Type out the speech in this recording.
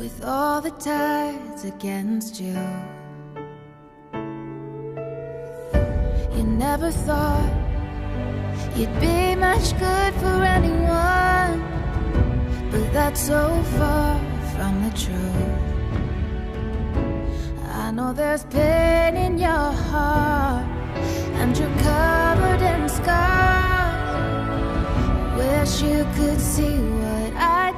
with all the tides against you. You never thought you'd be much good for anyone, but that's so far from the truth. I know there's pain in your heart, and you're covered in scars. Wish you could see what I